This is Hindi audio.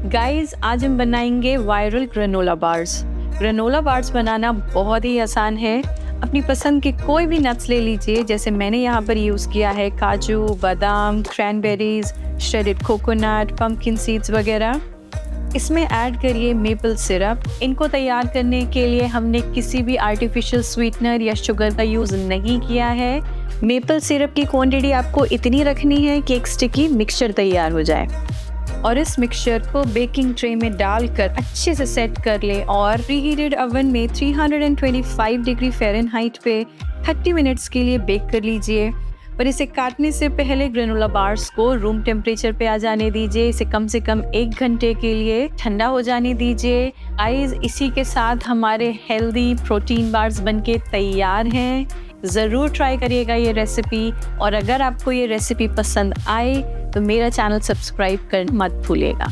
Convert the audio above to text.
गाइस आज हम बनाएंगे viral granola bars. Granola bars बनाना बहुत ही आसान है। अपनी पसंद के कोई भी नट्स ले लीजिए, जैसे मैंने यहाँ पर यूज़ किया है काजू, बादाम, cranberries, shredded coconut, pumpkin seeds वगैरह। इसमें ऐड करिए मेपल सिरप। इनको तैयार करने के लिए हमने किसी भी आर्टिफिशियल स्वीटनर या शुगर का यूज़ नहीं किया है। मेपल सिरप की क्वांटिटी आपको इतनी रखनी है कि एक स्टिकी मिक्सचर तैयार हो जाए और इस मिक्सचर को बेकिंग ट्रे में डालकर अच्छे से सेट कर लें और प्रीहीटेड ओवन में 325 डिग्री फ़ारेनहाइट पे 30 मिनट्स के लिए बेक कर लीजिए। पर इसे काटने से पहले ग्रेनोला बार्स को रूम टेम्परेचर पे आ जाने दीजिए। इसे कम से कम 1 घंटे के लिए ठंडा हो जाने दीजिए। गाइस, इसी के साथ हमारे हेल्दी प्रोटीन बार्स बनके तैयार हैं। ज़रूर ट्राई करिएगा ये रेसिपी, और अगर आपको ये रेसिपी पसंद आए तो मेरा चैनल सब्सक्राइब करना मत भूलिएगा।